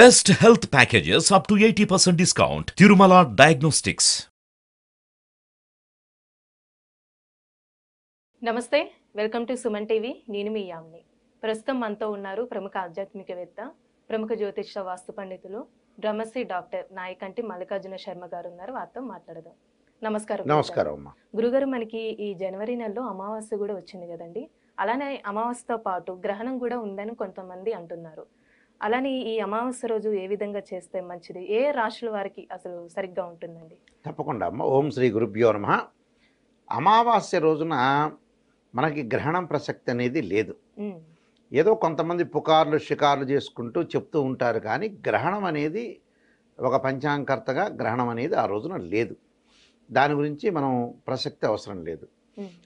Best health packages up to 80% discount. Tirumala Diagnostics. నమస్తే, welcome to Suman TV. నేను మీ యామ్ని. ప్రస్తుతం మనతో ఉన్నారు ప్రముఖ ఆధ్యాత్మికవేత్త, ప్రముఖ జ్యోతిష వాస్తు పండితులు, బ్రహ్మశ్రీ డాక్టర్ నాయకంటి మల్లికార్జున శర్మ గారు ఉన్నారు. వారితో మాట్లాడదాం. నమస్కారం. నమస్కారం అమ్మా. గురుగారు, మనకి ఈ జనవరి నెలలో అమావాస్య కూడా వచ్చింది కదండి. అలానే అమావాస్యతో పాటు గ్రహణం కూడా ఉందని కొంతమంది అంటున్నారు. అలానే ఈ అమావాస్య రోజు ఏ విధంగా చేస్తే మంచిది? ఏ రాశుల వారికి అసలు సరిగ్గా ఉంటుందండి? తప్పకుండా అమ్మ. ఓం శ్రీ గురుభ్యో నమః. అమావాస్య రోజున మనకి గ్రహణం ప్రసక్తి అనేది లేదు. ఏదో కొంతమంది పుకార్లు షికార్లు చేసుకుంటూ చెప్తూ ఉంటారు, కానీ గ్రహణం అనేది ఒక పంచాంగకర్తగా గ్రహణం అనేది ఆ రోజున లేదు. దాని గురించి మనం ప్రసక్తి అవసరం లేదు.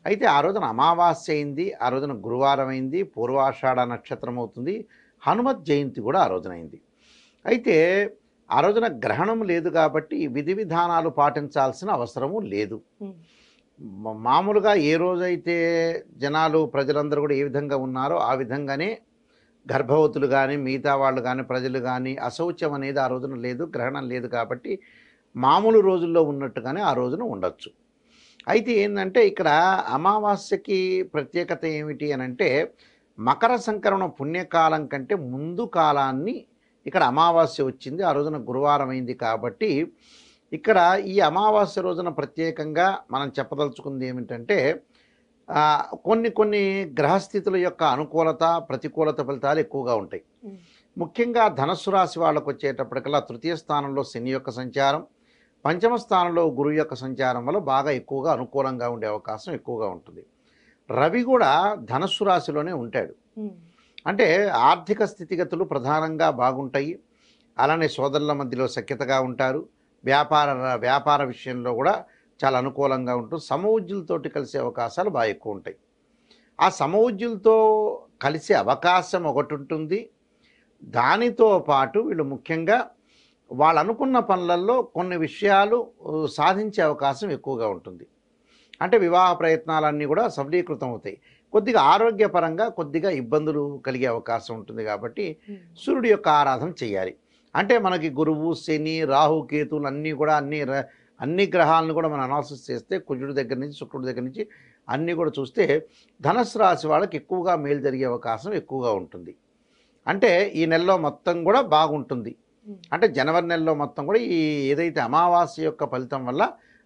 అయితే ఆ రోజున అమావాస్య అయింది, ఆ రోజున గురువారం అయింది, పూర్వాషాఢ నక్షత్రం అవుతుంది, హనుమత్ జయంతి కూడా ఆ రోజున అయింది. అయితే ఆ రోజున గ్రహణం లేదు కాబట్టి విధి విధానాలు పాటించాల్సిన అవసరము లేదు. మామూలుగా ఏ రోజైతే జనాలు ప్రజలందరూ కూడా ఏ విధంగా ఉన్నారో ఆ విధంగానే గర్భవతులు కానీ మిగతా వాళ్ళు కానీ ప్రజలు కానీ అశౌచం అనేది ఆ రోజున లేదు, గ్రహణం లేదు కాబట్టి మామూలు రోజుల్లో ఉన్నట్టుగానే ఆ రోజున ఉండొచ్చు. అయితే ఏంటంటే ఇక్కడ అమావాస్యకి ప్రత్యేకత ఏమిటి అని అంటే, మకర సంక్రమణ పుణ్యకాలం కంటే ముందు కాలాన్ని ఇక్కడ అమావాస్య వచ్చింది. ఆ రోజున గురువారం అయింది కాబట్టి ఇక్కడ ఈ అమావాస్య రోజున ప్రత్యేకంగా మనం చెప్పదలుచుకుంది ఏమిటంటే, కొన్ని గ్రహస్థితుల యొక్క అనుకూలత ప్రతికూలత ఫలితాలు ఎక్కువగా ఉంటాయి. ముఖ్యంగా ధనస్సు రాశి వాళ్ళకు వచ్చేటప్పటికల్లా తృతీయ స్థానంలో శని యొక్క సంచారం, పంచమ స్థానంలో గురువు యొక్క సంచారం వల్ల బాగా ఎక్కువగా అనుకూలంగా ఉండే అవకాశం ఎక్కువగా ఉంటుంది. రవి కూడా ధనస్సు రాశిలోనే ఉంటాడు. అంటే ఆర్థిక స్థితిగతులు ప్రధానంగా బాగుంటాయి. అలానే సోదరుల మధ్యలో సఖ్యతగా ఉంటారు. వ్యాపార విషయంలో కూడా చాలా అనుకూలంగా ఉంటుంది. సమవుజ్యులతోటి కలిసే అవకాశాలు బాగా ఎక్కువ ఉంటాయి. ఆ సమవుజ్యులతో కలిసే అవకాశం ఒకటి ఉంటుంది. దానితో పాటు వీళ్ళు ముఖ్యంగా వాళ్ళు అనుకున్న పనులలో కొన్ని విషయాలు సాధించే అవకాశం ఎక్కువగా ఉంటుంది. అంటే వివాహ ప్రయత్నాలన్నీ కూడా సఫలీకృతం అవుతాయి. కొద్దిగా ఆరోగ్యపరంగా కొద్దిగా ఇబ్బందులు కలిగే అవకాశం ఉంటుంది కాబట్టి సూర్యుడి యొక్క ఆరాధన చేయాలి. అంటే మనకి గురువు, శని, రాహు, కేతువులు అన్నీ కూడా అన్ని గ్రహాలను కూడా మనం అనాలిసిస్ చేస్తే కుజుడి దగ్గర నుంచి శుక్రుడి దగ్గర నుంచి అన్నీ కూడా చూస్తే ధనుస్సు రాశి వాళ్ళకి ఎక్కువగా మేలు జరిగే అవకాశం ఎక్కువగా ఉంటుంది. అంటే ఈ నెలలో మొత్తం కూడా బాగుంటుంది. అంటే జనవరి నెలలో మొత్తం కూడా ఈ ఏదైతే అమావాస్య యొక్క ఫలితం వల్ల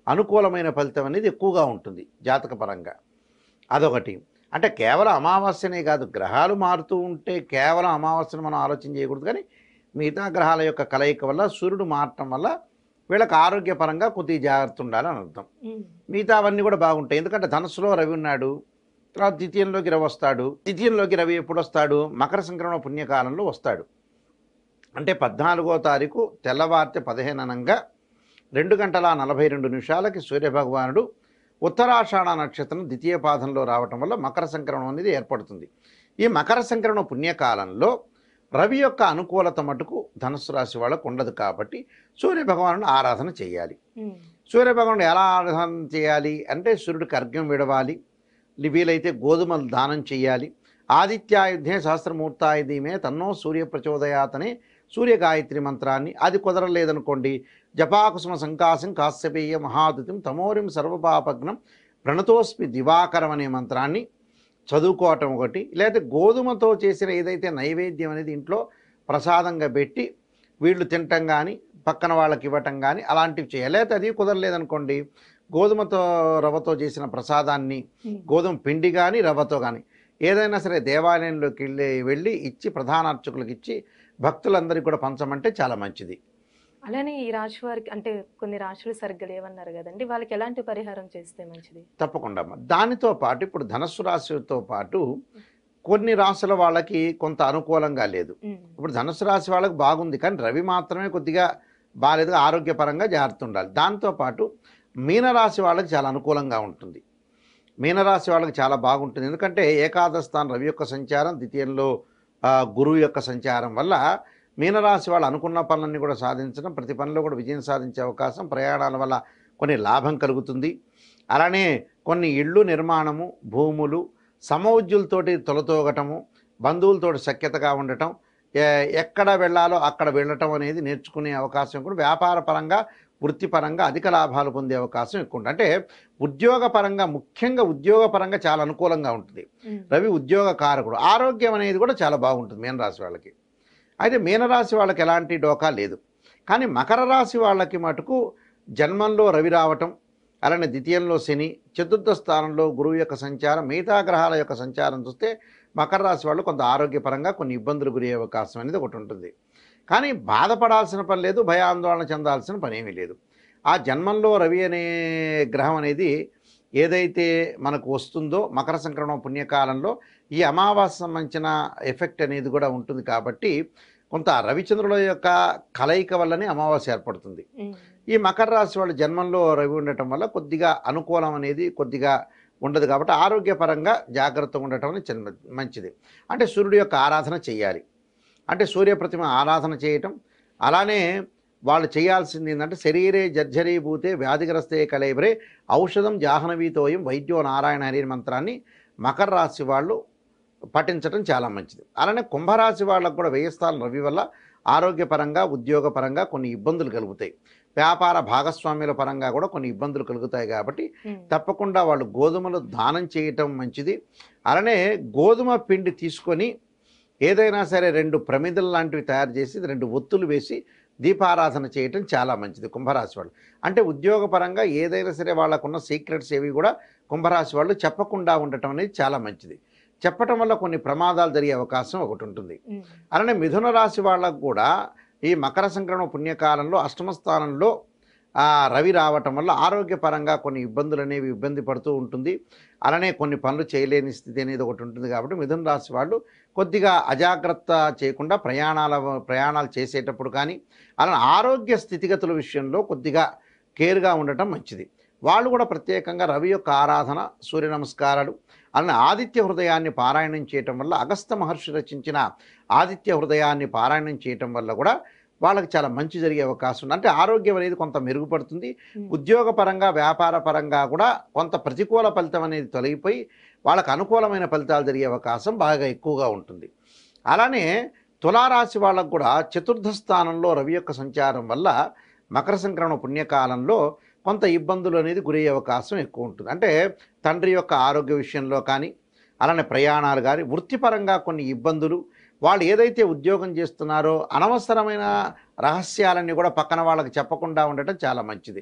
అనుకూలమైన ఫలితం అనేది ఎక్కువగా ఉంటుంది జాతకపరంగా. అదొకటి. అంటే కేవలం అమావాస్యనే కాదు, గ్రహాలు మారుతూ ఉంటే కేవలం అమావాస్యను మనం ఆలోచన చేయకూడదు, కానీ మిగతా గ్రహాల యొక్క కలయిక వల్ల సూర్యుడు మారటం వల్ల వీళ్ళకి ఆరోగ్యపరంగా కొద్దిగా జాగ్రత్త ఉండాలని అర్థం. మిగతా అవన్నీ కూడా బాగుంటాయి. ఎందుకంటే ధనుస్సులో రవి ఉన్నాడు, తర్వాత ద్వితీయంలోకి రవి వస్తాడు. ద్వితీయంలోకి రవి ఎప్పుడు వస్తాడు? మకర సంక్రమణ పుణ్యకాలంలో వస్తాడు. అంటే 14వ తారీఖు తెల్లవారితే 15 అనంగా 2:42 సూర్యభగవానుడు ఉత్తరాషాఢ నక్షత్రం ద్వితీయ పాదంలో రావటం వల్ల మకర సంక్రమణం అనేది ఏర్పడుతుంది. ఈ మకర సంక్రమణ పుణ్యకాలంలో రవి యొక్క అనుకూలత మటుకు ధనుస్సు రాశి వాళ్ళకు ఉండదు కాబట్టి సూర్యభగవానుడు ఆరాధన చేయాలి. సూర్యభగవానుడు ఎలా ఆరాధన చేయాలి అంటే, సూర్యుడికి అర్ఘ్యం విడవాలి, వీలైతే గోధుమలు దానం చేయాలి. ఆదిత్యాయుధే సహస్రమూర్తాయుధీమే తన్నో సూర్య ప్రచోదయాతనే సూర్య గాయత్రి మంత్రాన్ని, అది కుదరలేదనుకోండి, జపాకుసుమ సంకాశం కాశ్యపేయ మహాదుతిం తమోరిం సర్వపాపగ్నం ప్రణతోస్మి దివాకరం అనే మంత్రాన్ని చదువుకోవటం ఒకటి. లేదా గోధుమతో చేసిన ఏదైతే నైవేద్యం అనేది ఇంట్లో ప్రసాదంగా పెట్టి వీళ్ళు తినటం కానీ పక్కన వాళ్ళకి ఇవ్వటం కానీ అలాంటివి చేయాలి. లేదా అది కుదరలేదనుకోండి, గోధుమతో రవ్వతో చేసిన ప్రసాదాన్ని గోధుమ పిండి కానీ రవ్వతో కానీ ఏదైనా సరే దేవాలయంలోకి వెళ్ళి ఇచ్చి ప్రధాన అర్చకులకు ఇచ్చి భక్తులందరికీ కూడా పంచమంటే చాలా మంచిది. అలానే ఈ రాశి వారికి, అంటే కొన్ని రాశులు సరిగ్గా లేవన్నారు కదండి, వాళ్ళకి ఎలాంటి పరిహారం చేస్తే మంచిది? తప్పకుండా. దానితో పాటు ఇప్పుడు ధనుస్సు రాశితో పాటు కొన్ని రాశుల వాళ్ళకి కొంత అనుకూలంగా లేదు. ఇప్పుడు ధనుస్సు రాశి వాళ్ళకి బాగుంది, కానీ రవి మాత్రమే కొద్దిగా బాగాలేదు, ఆరోగ్యపరంగా జాగ్రత్త ఉండాలి. దాంతోపాటు మీనరాశి వాళ్ళకి చాలా అనుకూలంగా ఉంటుంది. మీనరాశి వాళ్ళకి చాలా బాగుంటుంది. ఎందుకంటే ఏకాదశ స్థానం రవి యొక్క సంచారం, ద్వితీయంలో గురువు యొక్క సంచారం వల్ల మీనరాశి వాళ్ళు అనుకున్న పనులన్నీ కూడా సాధించడం, ప్రతి పనిలో కూడా విజయం సాధించే అవకాశం, ప్రయాణాల వల్ల కొన్ని లాభం కలుగుతుంది. అలానే కొన్ని ఇళ్ళు నిర్మాణము, భూములు, సమౌజ్యులతోటి తొలతోగటము, బంధువులతోటి సఖ్యతగా ఉండటం, ఎక్కడ వెళ్ళాలో అక్కడ వెళ్ళటం అనేది నేర్చుకునే అవకాశం కూడా వ్యాపార పరంగా వృత్తిపరంగా అధిక లాభాలు పొందే అవకాశం ఎక్కువ ఉంటుంది. అంటే ఉద్యోగపరంగా ముఖ్యంగా ఉద్యోగపరంగా చాలా అనుకూలంగా ఉంటుంది. రవి ఉద్యోగ కారకుడు. ఆరోగ్యం అనేది కూడా చాలా బాగుంటుంది మీనరాశి వాళ్ళకి. అయితే మీనరాశి వాళ్ళకి ఎలాంటి డోకా లేదు. కానీ మకర రాశి వాళ్ళకి మటుకు జన్మంలో రవి రావటం, అలానే ద్వితీయంలో శని, చతుర్థ స్థానంలో గురువు యొక్క సంచారం, మిగతా గ్రహాల యొక్క సంచారం చూస్తే మకర రాశి వాళ్ళు కొంత ఆరోగ్యపరంగా కొన్ని ఇబ్బందులు గురయ్యే అవకాశం అనేది ఒకటి ఉంటుంది. కానీ బాధపడాల్సిన పని లేదు, భయాందోళన చెందాల్సిన పని ఏమీ లేదు. ఆ జన్మంలో రవి అనే గ్రహం అనేది ఏదైతే మనకు వస్తుందో మకర సంక్రమణ పుణ్యకాలంలో ఈ అమావాస్య సంబంధించిన ఎఫెక్ట్ అనేది కూడా ఉంటుంది. కాబట్టి కొంత రవిచంద్రుల యొక్క కలయిక వల్లనే అమావాస్య ఏర్పడుతుంది. ఈ మకర రాశి వాళ్ళ జన్మంలో రవి ఉండటం వల్ల కొద్దిగా అనుకూలం అనేది కొద్దిగా ఉండదు. కాబట్టి ఆరోగ్యపరంగా జాగ్రత్తగా ఉండటం అనేది మంచిది. అంటే సూర్యుడి యొక్క ఆరాధన చేయాలి. అంటే సూర్యప్రతిమ ఆరాధన చేయటం, అలానే వాళ్ళు చేయాల్సింది ఏంటంటే శరీరే జర్జరీభూతే వ్యాధిగ్రస్తే కలైబ్రే ఔషధం జాహ్నవీతోయం వైద్యో నారాయణ హరి మంత్రాన్ని మకర రాశి వాళ్ళు పఠించడం చాలా మంచిది. అలానే కుంభరాశి వాళ్ళకు కూడా వ్యయస్థానం రవి వల్ల ఆరోగ్యపరంగా ఉద్యోగపరంగా కొన్ని ఇబ్బందులు కలుగుతాయి. వ్యాపార భాగస్వామ్యుల పరంగా కూడా కొన్ని ఇబ్బందులు కలుగుతాయి. కాబట్టి తప్పకుండా వాళ్ళు గోధుమలు దానం చేయటం మంచిది. అలానే గోధుమ పిండి తీసుకొని ఏదైనా సరే 2 ప్రమిదలు లాంటివి తయారు చేసి 2 ఒత్తులు వేసి దీపారాధన చేయటం చాలా మంచిది కుంభరాశి వాళ్ళు. అంటే ఉద్యోగపరంగా ఏదైనా సరే వాళ్ళకున్న సీక్రెట్స్ ఏవి కూడా కుంభరాశి వాళ్ళు చెప్పకుండా ఉండటం అనేది చాలా మంచిది. చెప్పటం వల్ల కొన్ని ప్రమాదాలు జరిగే అవకాశం ఒకటి ఉంటుంది. అలానే మిథున రాశి వాళ్ళకు కూడా ఈ మకర సంక్రమణ పుణ్యకాలంలో అష్టమ స్థానంలో రవి రావటం వల్ల ఆరోగ్యపరంగా కొన్ని ఇబ్బందులు అనేవి ఇబ్బంది పడుతూ ఉంటుంది. అలానే కొన్ని పనులు చేయలేని స్థితి అనేది ఒకటి ఉంటుంది. కాబట్టి మిథున రాశి వాళ్ళు కొద్దిగా అజాగ్రత్త చేయకుండా ప్రయాణాలు చేసేటప్పుడు కానీ అలానే ఆరోగ్య స్థితిగతుల విషయంలో కొద్దిగా కేర్గా ఉండటం మంచిది. వాళ్ళు కూడా ప్రత్యేకంగా రవి యొక్క ఆరాధన, సూర్య నమస్కారాలు, అలానే ఆదిత్య హృదయాన్ని పారాయణం చేయటం వల్ల అగస్త్య మహర్షి రచించిన ఆదిత్య హృదయాన్ని పారాయణం చేయటం వల్ల కూడా వాళ్ళకి చాలా మంచి జరిగే అవకాశం ఉంది. అంటే ఆరోగ్యం అనేది కొంత మెరుగుపడుతుంది. ఉద్యోగపరంగా వ్యాపార పరంగా కూడా కొంత ప్రతికూల ఫలితం అనేది తొలగిపోయి వాళ్ళకు అనుకూలమైన ఫలితాలు జరిగే అవకాశం బాగా ఎక్కువగా ఉంటుంది. అలానే తులారాశి వాళ్ళకు కూడా చతుర్థ స్థానంలో రవి యొక్క సంచారం వల్ల మకర సంక్రమణ పుణ్యకాలంలో కొంత ఇబ్బందులు అనేది గురయ్యే అవకాశం ఎక్కువ ఉంటుంది. అంటే తండ్రి యొక్క ఆరోగ్య విషయంలో కానీ అలానే ప్రయాణాలు కానీ వృత్తిపరంగా కొన్ని ఇబ్బందులు, వాళ్ళు ఏదైతే ఉద్యోగం చేస్తున్నారో అనవసరమైన రహస్యాలన్నీ కూడా పక్కన వాళ్ళకి చెప్పకుండా ఉండటం చాలా మంచిది.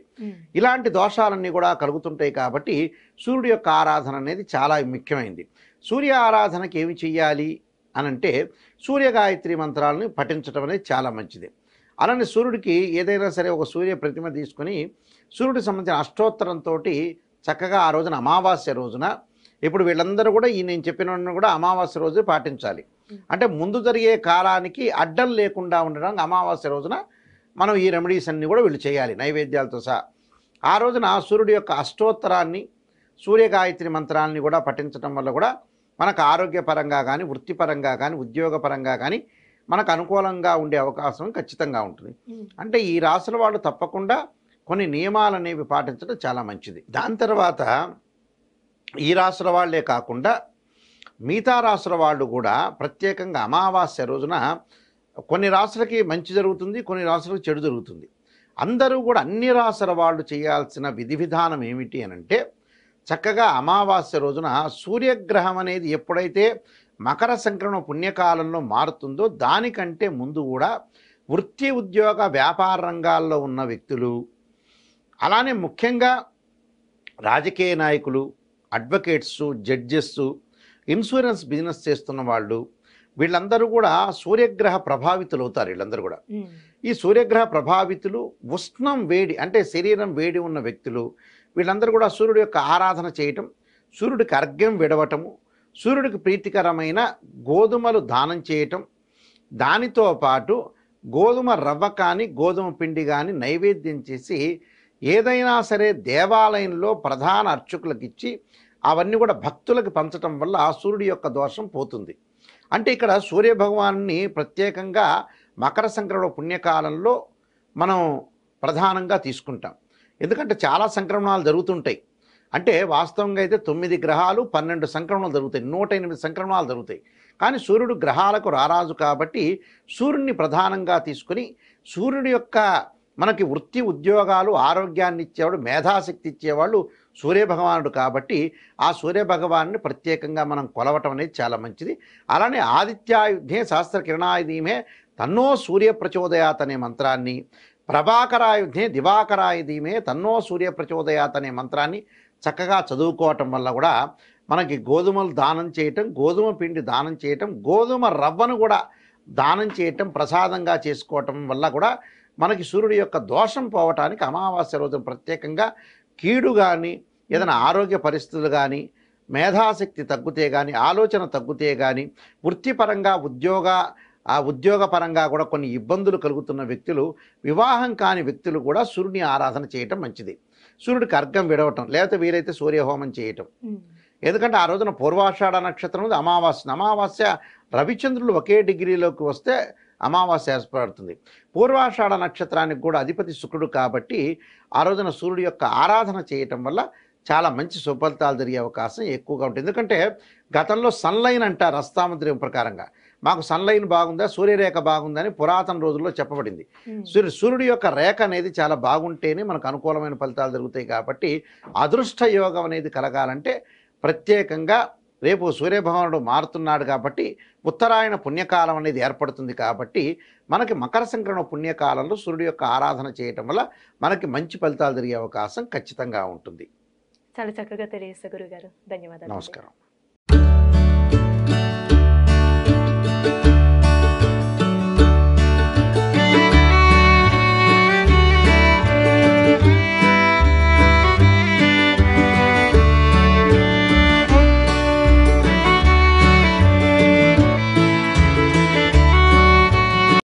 ఇలాంటి దోషాలన్నీ కూడా కలుగుతుంటాయి. కాబట్టి సూర్యుడి యొక్క ఆరాధన అనేది చాలా ముఖ్యమైనది. సూర్య ఆరాధనకి ఏమి చెయ్యాలి అనంటే సూర్య గాయత్రి మంత్రాలను పఠించడం అనేది చాలా మంచిది. అలానే సూర్యుడికి ఏదైనా సరే ఒక సూర్య ప్రతిమ తీసుకొని సూర్యుడికి సంబంధించిన అష్టోత్తరంతో చక్కగా ఆ రోజున అమావాస్య రోజున, ఇప్పుడు వీళ్ళందరూ కూడా ఈ నేను చెప్పిన కూడా అమావాస్య రోజు పాటించాలి. అంటే ముందు జరిగే కాలానికి అడ్డం లేకుండా ఉండడానికి అమావాస్య రోజున మనం ఈ రెమెడీస్ అన్నీ కూడా వీళ్ళు చేయాలి నైవేద్యాలతో సహా. ఆ రోజున సూర్యుడి యొక్క అష్టోత్తరాన్ని, సూర్యగాయత్రి మంత్రాన్ని కూడా పఠించడం వల్ల కూడా మనకు ఆరోగ్యపరంగా కానీ వృత్తిపరంగా కానీ ఉద్యోగపరంగా కానీ మనకు అనుకూలంగా ఉండే అవకాశం ఖచ్చితంగా ఉంటుంది. అంటే ఈ రాశుల వాళ్ళు తప్పకుండా కొన్ని నియమాలు అనేవి పాటించడం చాలా మంచిది. దాని తర్వాత ఈ రాశుల వాళ్ళే కాకుండా మిగతా రాశుల వాళ్ళు కూడా ప్రత్యేకంగా అమావాస్య రోజున కొన్ని రాశులకి మంచి జరుగుతుంది, కొన్ని రాశులకు చెడు జరుగుతుంది. అందరూ కూడా అన్ని రాశుల వాళ్ళు చేయాల్సిన విధి విధానం ఏమిటి అనంటే చక్కగా అమావాస్య రోజున సూర్యగ్రహం అనేది ఎప్పుడైతే మకర సంక్రమణ పుణ్యకాలంలో మారుతుందో దానికంటే ముందు కూడా వృత్తి ఉద్యోగ వ్యాపార రంగాల్లో ఉన్న వ్యక్తులు, అలానే ముఖ్యంగా రాజకీయ నాయకులు, అడ్వకేట్స్, జడ్జెస్, ఇన్సూరెన్స్ బిజినెస్ చేస్తున్న వాళ్ళు, వీళ్ళందరూ కూడా సూర్యగ్రహ ప్రభావితులు అవుతారు. వీళ్ళందరూ కూడా ఈ సూర్యగ్రహ ప్రభావితులు, ఉష్ణం వేడి అంటే శరీరం వేడి ఉన్న వ్యక్తులు, వీళ్ళందరూ కూడా సూర్యుడి యొక్క ఆరాధన చేయటం, సూర్యుడికి అర్ఘ్యం విడవటము, సూర్యుడికి ప్రీతికరమైన గోధుమలు దానం చేయటం, దానితో పాటు గోధుమ రవ్వ కానీ గోధుమ పిండి కానీ నైవేద్యం చేసి ఏదైనా సరే దేవాలయంలో ప్రధాన అర్చకులకు ఇచ్చి అవన్నీ కూడా భక్తులకు పంచటం వల్ల ఆ సూర్యుడి యొక్క దోషం పోతుంది. అంటే ఇక్కడ సూర్యభగవాన్ని ప్రత్యేకంగా మకర సంక్రమణ పుణ్యకాలంలో మనం ప్రధానంగా తీసుకుంటాం. ఎందుకంటే చాలా సంక్రమణాలు జరుగుతుంటాయి. అంటే వాస్తవంగా అయితే 9 గ్రహాలు 12 సంక్రమణాలు జరుగుతాయి, 108 సంక్రమణాలు జరుగుతాయి. కానీ సూర్యుడు గ్రహాలకు రారాజు కాబట్టి సూర్యుడిని ప్రధానంగా తీసుకుని సూర్యుడి యొక్క మనకి వృత్తి ఉద్యోగాలు ఆరోగ్యాన్ని ఇచ్చేవాడు మేధాశక్తి ఇచ్చేవాళ్ళు సూర్యభగవానుడు కాబట్టి ఆ సూర్యభగవాన్ని ప్రత్యేకంగా మనం కొలవటం అనేది చాలా మంచిది. అలానే ఆదిత్యాయుధే శాస్త్రకిరణాయుధీమే తన్నో సూర్య ప్రచోదయాత్ అనే మంత్రాన్ని, ప్రభాకరాయుధే దివాకరాయుధీమే తన్నో సూర్య ప్రచోదయాత్ అనే మంత్రాన్ని చక్కగా చదువుకోవటం వల్ల కూడా మనకి గోధుమలు దానం చేయటం, గోధుమ పిండి దానం చేయటం, గోధుమ రవ్వను కూడా దానం చేయటం, ప్రసాదంగా చేసుకోవటం వల్ల కూడా మనకి సూర్యుడి యొక్క దోషం పోవటానికి అమావాస్య రోజున ప్రత్యేకంగా కీడు కానీ ఏదైనా ఆరోగ్య పరిస్థితులు కానీ మేధాశక్తి తగ్గితే కానీ ఆలోచన తగ్గితే కానీ వృత్తిపరంగా ఉద్యోగపరంగా కూడా కొన్ని ఇబ్బందులు కలుగుతున్న వ్యక్తులు, వివాహం కాని వ్యక్తులు కూడా సూర్యుని ఆరాధన చేయటం మంచిది. సూర్యుడికి అర్ఘం విడవటం, లేకపోతే వీలైతే సూర్యహోమం చేయటం. ఎందుకంటే ఆ రోజున పూర్వాషాఢ నక్షత్రం ఉంది, అమావాస్య రవిచంద్రులు ఒకే డిగ్రీలోకి వస్తే అమావాస్య ఏర్పడుతుంది. పూర్వాషాఢ నక్షత్రానికి కూడా అధిపతి శుక్రుడు కాబట్టి ఆ రోజున సూర్యుడి యొక్క ఆరాధన చేయటం వల్ల చాలా మంచి సుఫలితాలు జరిగే అవకాశం ఎక్కువగా ఉంటుంది. ఎందుకంటే గతంలో సన్లైన్ అంటారు అస్తామంత్రం ప్రకారంగా, మాకు సన్లైన్ బాగుందా సూర్యరేఖ బాగుందని పురాతన రోజుల్లో చెప్పబడింది. సూర్యుడి యొక్క రేఖ అనేది చాలా బాగుంటేనే మనకు అనుకూలమైన ఫలితాలు జరుగుతాయి. కాబట్టి అదృష్ట యోగం అనేది కలగాలంటే ప్రత్యేకంగా రేపు సూర్యభగవానుడు మారుతున్నాడు కాబట్టి ఉత్తరాయణ పుణ్యకాలం అనేది ఏర్పడుతుంది. కాబట్టి మనకి మకర సంక్రమణ పుణ్యకాలంలో సూర్యుడి యొక్క ఆరాధన చేయటం వల్ల మనకి మంచి ఫలితాలు జరిగే అవకాశం ఖచ్చితంగా ఉంటుంది. చాలా చక్కగా తెలియజేస్తారు గురుగారు. ధన్యవాదాలు. నమస్కారం.